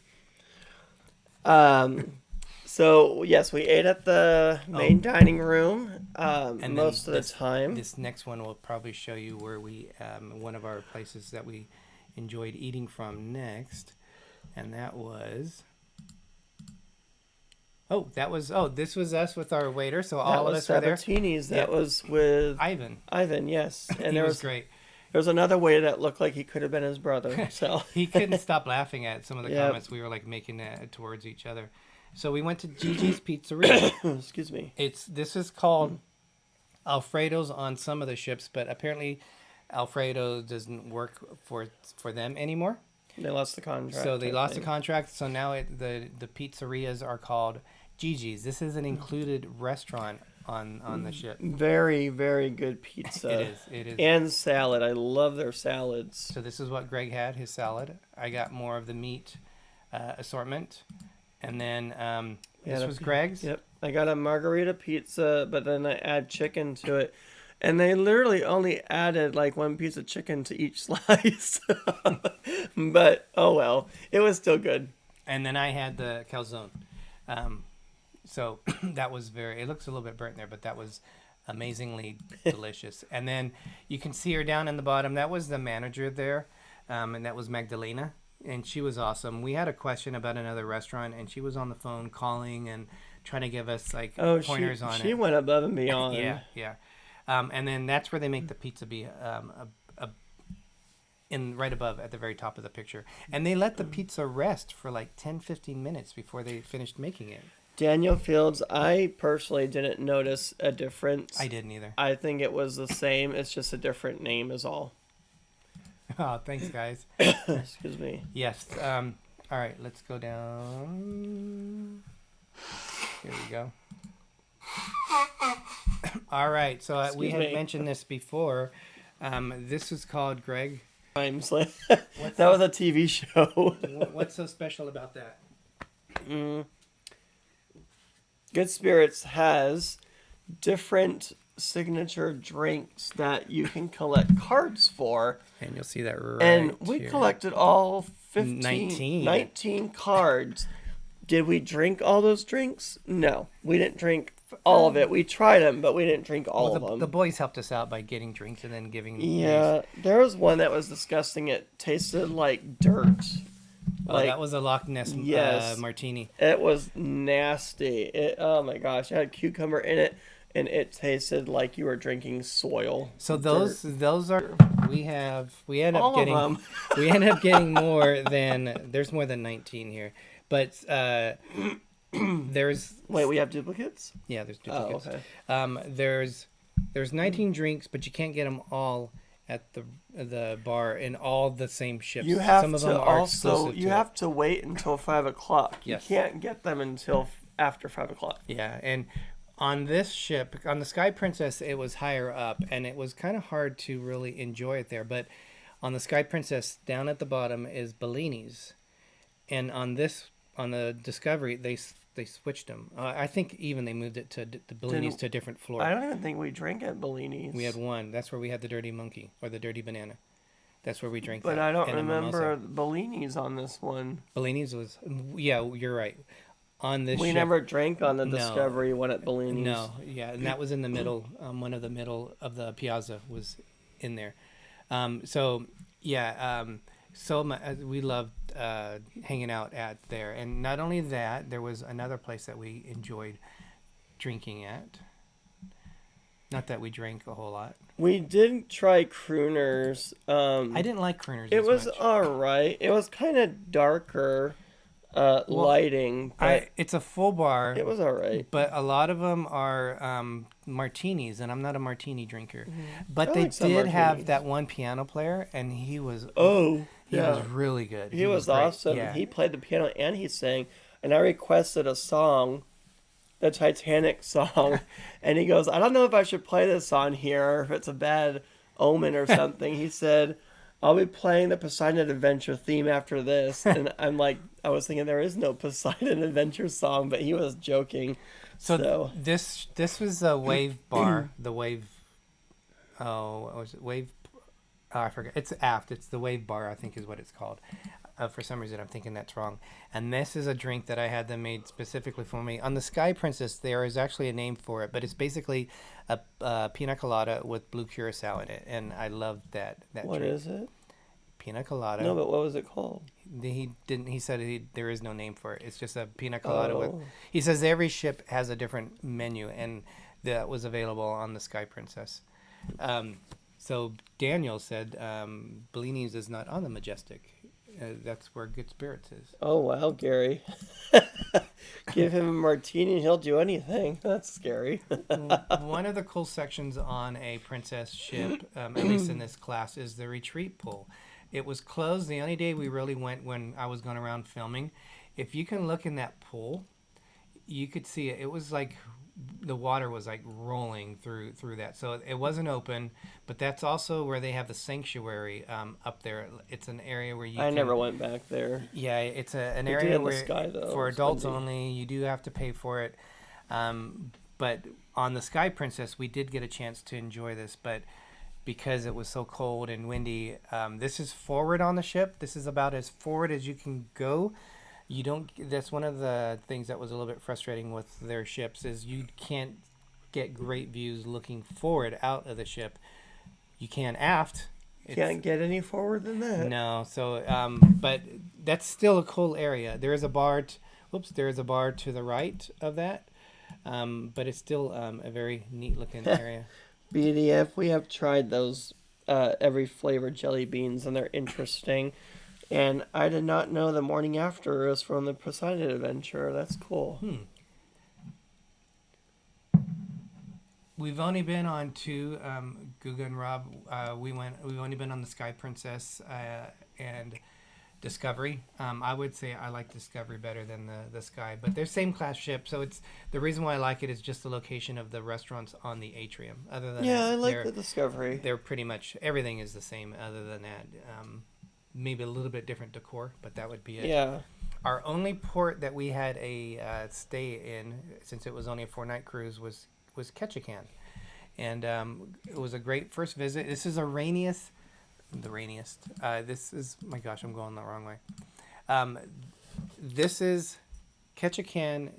So yes, we ate at the main dining room And most of then the time. This next one will probably show you where we one of our places that we enjoyed eating from next, and that was. This was us with our waiter. So all of us were there. Sabatini's. That Yep. was with Ivan. Ivan, yes. And He there was great. There was another waiter that looked like he could have been his brother. So He couldn't stop laughing at some of the Yep. comments we were like making towards each other. So we went to Gigi's Pizzeria. excuse me. This is called Alfredo's on some of the ships, but apparently Alfredo doesn't work for them anymore. They lost the contract. So they I lost the think. contract. So now the pizzerias are called Gigi's. This is an included restaurant on the ship. Very, very good pizza. It is. And salad. I love their salads. So this is what Greg had, his salad. I got more of the meat assortment. And then this was Greg's. Yep. I got a margarita pizza, but then I add chicken to it. And they literally only added like one piece of chicken to each slice. But, oh well. It was still good. And then I had the calzone. So that was it looks a little bit burnt there, but that was amazingly delicious. And then you can see her down in the bottom. That was the manager there, and that was Magdalena. And she was awesome. We had a question about another restaurant, and she was on the phone calling and trying to give us like pointers on it. She went above and beyond. Yeah. And then that's where they make the pizza be in right above at the very top of the picture. And they let the pizza rest for like 10-15 minutes before they finished making it. Daniel Fields, I personally didn't notice a difference. I didn't either. I think it was the same. It's just a different name is all. Oh, thanks, guys. Excuse me. Yes. All right, let's go down. Here we go. All right, so we had mentioned this before. This is called, Greg. That was a TV show. What's so special about that? Good Spirits has different signature drinks that you can collect cards for. And you'll see that right And we here. collected all 19. 19 cards. Did we drink all those drinks? No, we didn't drink all of it. We tried them, but we didn't drink all of them. The boys helped us out by getting drinks and then giving. Yeah, there was one that was disgusting. It tasted like dirt. That was a Loch Ness martini. It was nasty. Oh my gosh, it had cucumber in it, and it tasted like you were drinking soil. So those are we end up All getting of them. we end up getting more than there's more than 19 here, but there's Wait, we have duplicates? there's duplicates. Oh, okay. There's 19 drinks, but you can't get them all at the bar in all the same ships. You have Some of to them are also exclusive you to have it. to wait until 5 o'clock. Yes. You can't get them until after 5 o'clock. Yeah, and On this ship, on the Sky Princess, it was higher up, and it was kind of hard to really enjoy it there. But on the Sky Princess, down at the bottom is Bellini's, and on the Discovery, they switched them. I think even they moved it to the Bellini's to a different floor. I don't even think we drank at Bellini's. We had one. That's where we had the Dirty Monkey or the Dirty Banana. That's where we drank. But that, I don't and a remember mimosa. Bellini's on this one. Bellini's was, yeah, you're right. On this We ship, never drank on the No. Discovery one at Bellini's. No, yeah, and that was in the middle. One of the middle of the piazza was in there. So yeah, so we loved hanging out at there, and not only that, there was another place that we enjoyed drinking at. Not that we drank a whole lot. We did try Crooners. I didn't like Crooners. It as was much. alright. It was kind of darker lighting. But It's a full bar. it was alright. But a lot of them are martinis, and I'm not a martini drinker. But I they like some did have martinis. that one piano player, and he was Oh, he yeah. was really good. He was great. awesome. Yeah. He played the piano and he sang. And I requested a song, the Titanic song. And he goes, I don't know if I should play this on here or if it's a bad omen or something. He said, I'll be playing the Poseidon Adventure theme after this. And I'm like, I was thinking there is no Poseidon Adventure song, but he was joking. So this was a wave bar. The wave. Oh, what was it? Wave. Oh, I forgot. It's aft. It's the wave bar, I think is what it's called. For some reason, I'm thinking that's wrong. And this is a drink that I had them made specifically for me. On the Sky Princess, there is actually a name for it, but it's basically a pina colada with blue curacao in it, and I loved that What drink. is it? Pina colada. No, but what was it called? He didn't. He said there is no name for it. It's just a pina colada with. Oh. He says every ship has a different menu, and that was available on the Sky Princess. So Daniel said Bellini's is not on the Majestic. That's where Good Spirits is. Oh, wow, Gary. Give him a martini and he'll do anything. That's scary. One of the cool sections on a princess ship, at least in this class, is the retreat pool. It was closed. The only day we really went when I was going around filming. If you can look in that pool, you could see it. It was like the water was like rolling through that. So it wasn't open, but that's also where they have the sanctuary up there. It's an area where you I can, never went back there. Yeah, it's an They did area in the where Sky, though. for It's adults windy. only. You do have to pay for it. But on the Sky Princess, we did get a chance to enjoy this, but because it was so cold and windy, this is forward on the ship. This is about as forward as you can go. You don't. That's one of the things that was a little bit frustrating with their ships is you can't get great views looking forward out of the ship. You can aft. Can't get any forward than that. No, so but that's still a cool area. There is a bar. There is a bar to the right of that, but it's still a very neat looking area. BDF, we have tried those every flavored jelly beans, and they're interesting. And I did not know the morning after was from the Poseidon Adventure. That's cool. We've only been on two, Guga and Rob. We've only been on the Sky Princess and Discovery. I would say I like Discovery better than the Sky, but they're same class ship. So it's the reason why I like it is just the location of the restaurants on the atrium. Other than Yeah, that, I like the Discovery. They're pretty much everything is the same. Other than that, maybe a little bit different decor, but that would be it. Yeah. Our only port that we had a stay in, since it was only a 4-night cruise, was Ketchikan. And it was a great first visit. This is the rainiest. This is, my gosh, I'm going the wrong way. This is, Ketchikan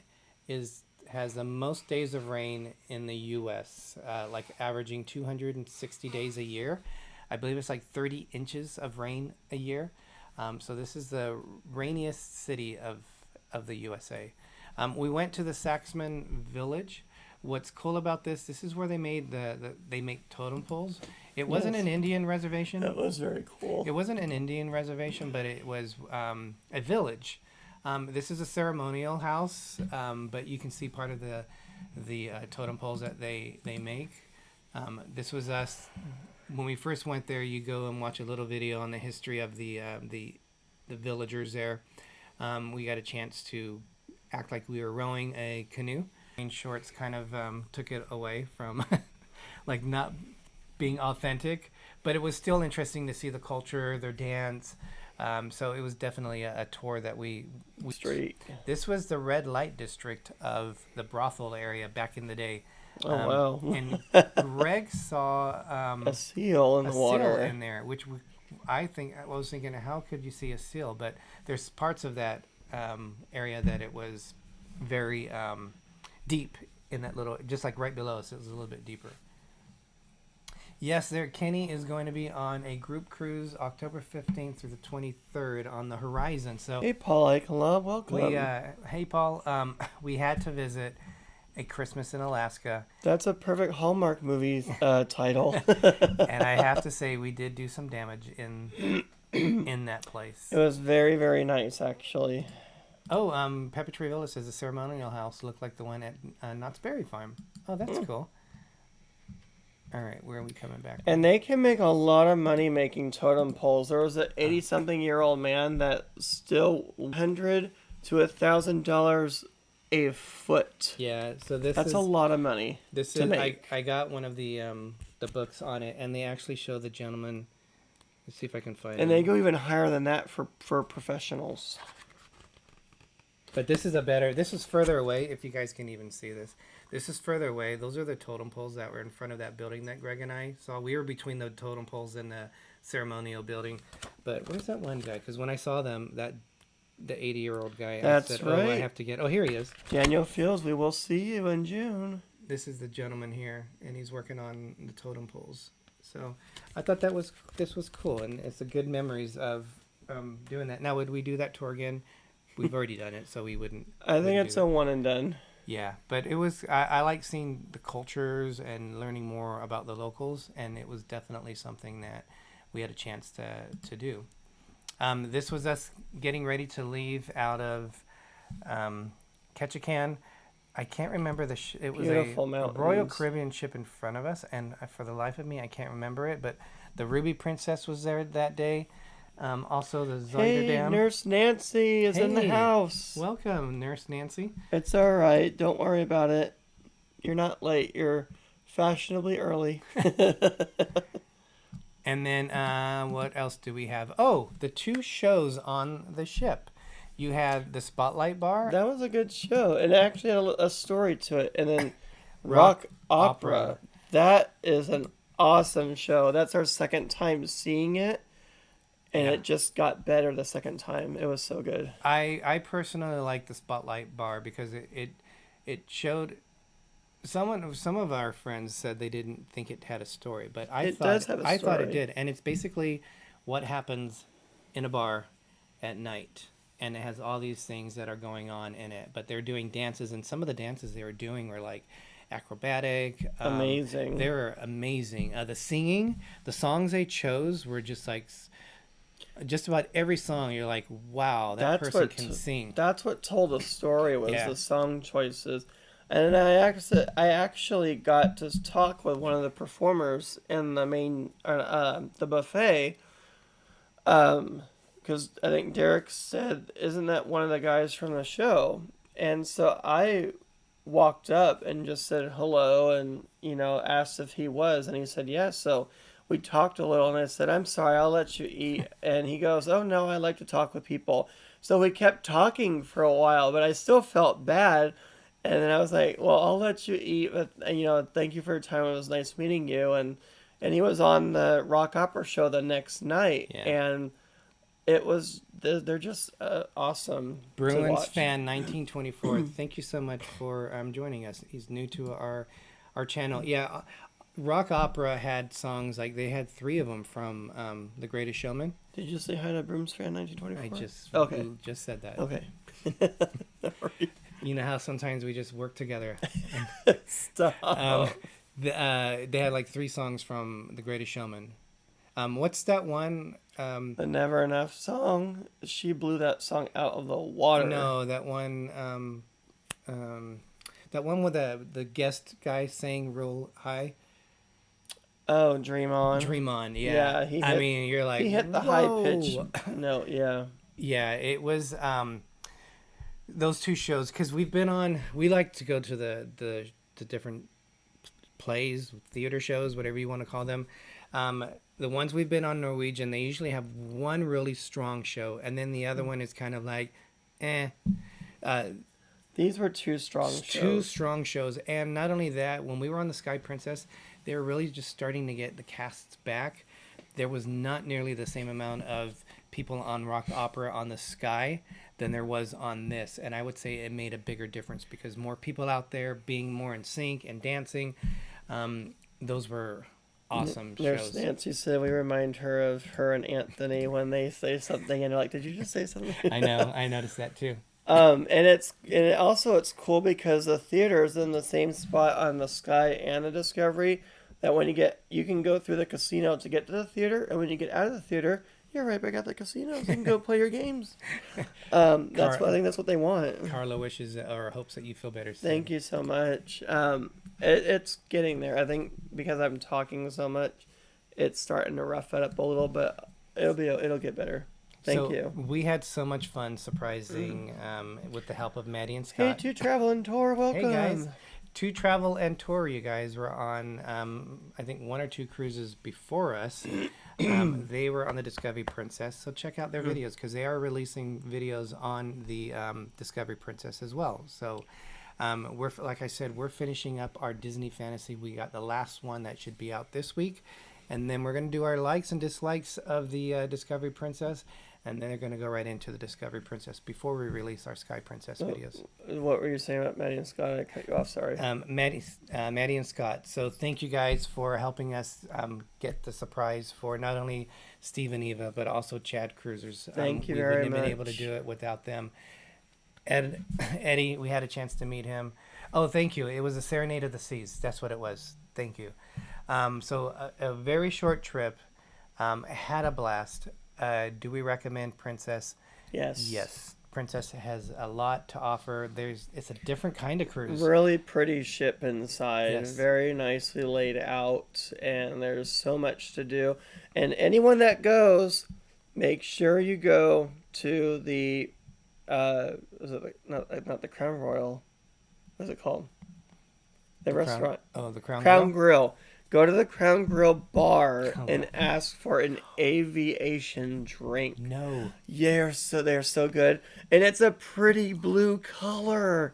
has the most days of rain in the U.S., like averaging 260 days a year. I believe it's like 30 inches of rain a year. So this is the rainiest city of the USA. We went to the Saxman Village. What's cool about this is where they made they make totem poles. It wasn't Yes. an Indian reservation. That was very cool. It wasn't an Indian reservation, but it was a village. This is a ceremonial house, but you can see part of the totem poles that they make. This was us when we first went there. You go and watch a little video on the history of the villagers there. We got a chance to act like we were rowing a canoe. shorts kind of took it away from like not being authentic, but it was still interesting to see the culture, their dance. So it was definitely a tour that we Street. This was the red light district of the brothel area back in the day. Oh wow! And Greg saw A seal in a the water. seal in there, which I was thinking, how could you see a seal? But there's parts of that area that it was very deep in that little, just like right below us, it was a little bit deeper. Yes, Kenny is going to be on a group cruise October 15th through the 23rd on the Horizon. So Hey, Paul Eichel, welcome. hey Paul, we had to visit A Christmas in Alaska. That's a perfect Hallmark movie title. And I have to say, we did do some damage in that place. It was very, very nice, actually. Oh, Pepper Tree Villa says the ceremonial house looked like the one at Knott's Berry Farm. Oh, that's cool. All right, where are we coming back? And they can make a lot of money making totem poles. There was an 80-something-year-old man that still $100 to $1,000 a foot. Yeah, so that's a lot of money. This to is make. I got one of the books on it, and they actually show the gentleman. Let's see if I can find it. And they go even higher than that for professionals. But this is further away, if you guys can even see this. This is further away. Those are the totem poles that were in front of that building that Greg and I saw. We were between the totem poles and the ceremonial building. But where's that one guy? Because when I saw them, the 80-year-old guy, That's I said, right. oh, I have to get... Oh, here he is. Daniel Fields, we will see you in June. This is the gentleman here, and he's working on the totem poles. So I thought this was cool, and it's a good memories of doing that. Now, would we do that tour again? We've already done it, so we wouldn't. I think it's a one and done. Yeah, but it was. I like seeing the cultures and learning more about the locals, and it was definitely something that we had a chance to do. This was us getting ready to leave out of Ketchikan. I can't remember it was Beautiful a Royal Caribbean ship in front of us, and for the life of me, I can't remember it. But the Ruby Princess was there that day. Also, the Zuiderdam. Hey, Nurse Nancy is in the house. Welcome, Nurse Nancy. It's all right. Don't worry about it. You're not late. You're fashionably early. And then what else do we have? Oh, the two shows on the ship. You had the Spotlight Bar. That was a good show. It actually had a story to it. And then Rock Opera. That is an awesome show. That's our second time seeing it. And it just got better the second time. It was so good. I personally like the Spotlight Bar because it showed some of our friends said they didn't think it had a story, but I thought it did. And it's basically what happens in a bar at night. And it has all these things that are going on in it. But they're doing dances, and some of the dances they were doing were like acrobatic. Amazing. They were amazing. The singing, the songs they chose were just like... Just about every song, you're like, wow, that person can sing. That's what told the story was the song choices. And I actually got to talk with one of the performers in the main, the buffet. Because I think Derek said, isn't that one of the guys from the show? And so I walked up and just said hello and, asked if he was. And he said, yes. So we talked a little, and I said, I'm sorry, I'll let you eat. And he goes, oh, no, I like to talk with people. So we kept talking for a while, but I still felt bad. And then I was like, well, I'll let you eat. But, thank you for your time. It was nice meeting you. And he was on the Rock Opera show the next night. Yeah. And it was, they're just awesome. Bruins fan 1924. Thank you so much for joining us. He's new to our channel. Yeah. Rock Opera had songs, like they had 3 of them from The Greatest Showman. Did you say hi to Brooms Fan 1924? I just said that. Okay. You know how sometimes we just work together. Stop. They had like 3 songs from The Greatest Showman. What's that one? The Never Enough song. She blew that song out of the water. No, that one. That one with the guest guy sang real high. Oh, Dream On. Dream On, yeah. You're like... He hit the high pitch note, yeah. Yeah, it was... those two shows, because we've been on. We like to go to the different plays, theater shows, whatever you want to call them. The ones we've been on Norwegian, they usually have one really strong show, and then the other one is kind of like, eh. These were two strong shows. Two strong shows, and not only that, when we were on the Sky Princess, they were really just starting to get the casts back. There was not nearly the same amount of people on rock opera on the Sky than there was on this, and I would say it made a bigger difference because more people out there being more in sync and dancing. Those were awesome shows. Nancy said we remind her of her and Anthony when they say something and you're like, did you just say something? I know, I noticed that too. And it's cool because the theater is in the same spot on the Sky and the Discovery, that when you can go through the casino to get to the theater, and when you get out of the theater, you're right back at the casino. You can go play your games. I think that's what they want. Carla wishes or hopes that you feel better soon. Thank you so much. It's getting there. I think because I'm talking so much, it's starting to rough it up a little, but it'll get better. Thank you. We had so much fun surprising with the help of Maddie and Scott. Hey, To Travel and Tour, welcome. Hey guys. To Travel and Tour, you guys were on, I think, one or two cruises before us. They were on the Discovery Princess, so check out their videos because they are releasing videos on the Discovery Princess as well. So, like I said, we're finishing up our Disney Fantasy. We got the last one that should be out this week, and then we're going to do our likes and dislikes of the Discovery Princess. And then they're going to go right into the Discovery Princess before we release our Sky Princess videos. What were you saying about Maddie and Scott? I cut you off, sorry. Maddie and Scott. So thank you guys for helping us get the surprise for not only Steve and Eva, but also ChadCruisers. Thank you very much. We wouldn't have been able to do it without them. Eddie, we had a chance to meet him. Oh, thank you. It was a Serenade of the Seas. That's what it was. Thank you. So a very short trip. Had a blast. Do we recommend Princess? Yes. Yes. Princess has a lot to offer. It's a different kind of cruise. Really pretty ship inside. Yes. Very nicely laid out. And there's so much to do. And anyone that goes, make sure you go to the, not the Crown Royal. What is it called? The restaurant. The Crown Grill. Go to the Crown Grill bar and ask for an aviation drink. No. Yeah, they're so good. And it's a pretty blue color.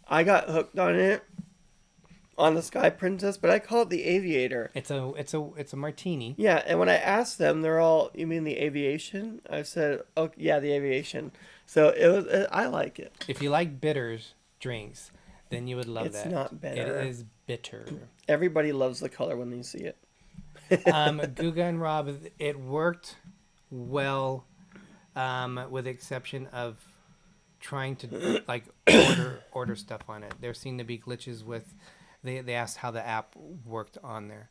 I got hooked on it on the Sky Princess, but I call it the Aviator. It's a martini. Yeah, and when I asked them, they're all, you mean the aviation? I said, oh yeah, the aviation. So I like it. If you like bitters drinks, then you would love that. It's not bitter. It is bitter. Everybody loves the color when they see it. Guga and Rob, it worked well, with the exception of trying to like order stuff on it. There seemed to be glitches with. They asked how the app worked on there,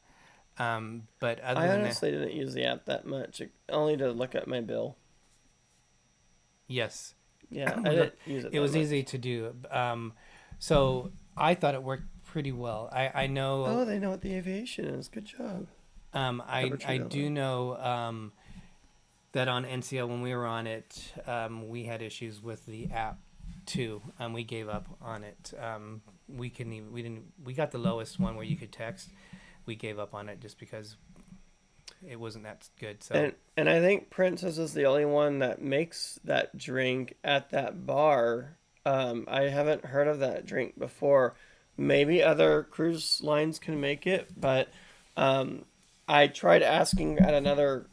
but other I than honestly didn't use the app that much, only to look at my bill. Yes. Yeah, I didn't use it. It was easy to do. So I thought it worked pretty well. I know. Oh, they know what the aviation is. Good job. I do know that on NCL when we were on it, we had issues with the app too. We gave up on it. We got the lowest one where you could text. We gave up on it just because it wasn't that good. So and I think Princess is the only one that makes that drink at that bar. I haven't heard of that drink before. Maybe other cruise lines can make it, but I tried asking at another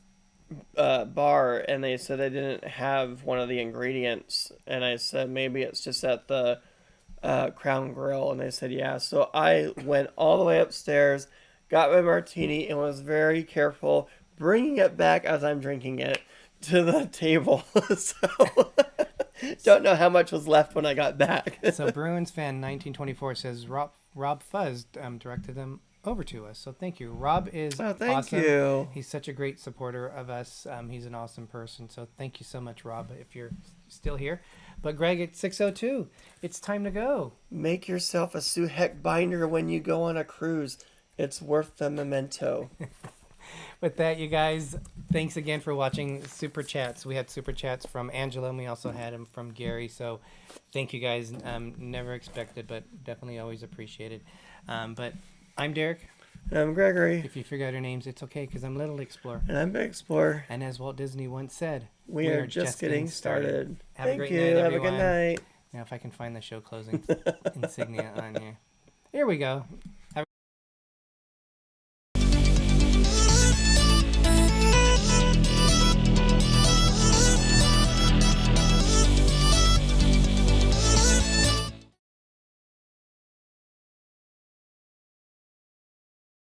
bar, and they said they didn't have one of the ingredients. And I said, maybe it's just at the Crown Grill, and they said, yeah. So I went all the way upstairs, got my martini, and was very careful bringing it back as I'm drinking it to the table. So... Don't know how much was left when I got back. So Bruins fan 1924 says RobFuz directed them over to us. So thank you. Rob is awesome. You. He's such a great supporter of us. He's an awesome person. So thank you so much, Rob, if you're still here. But Greg, it's 6:02. It's time to go. Make yourself a Suhek binder when you go on a cruise. It's worth the memento. With that, you guys, thanks again for watching Super Chats. We had Super Chats from Angela, and we also had them from Gary. So thank you guys. Never expected, but definitely always appreciated. But I'm Derek. And I'm Gregory. If you forgot our names, it's okay, because I'm Little Explorer. And I'm Big Explorer. And as Walt Disney once said, we are just getting started. Have a Thank great you. night, Have everyone. a good night. Now, if I can find the show closing insignia on here. Here we go.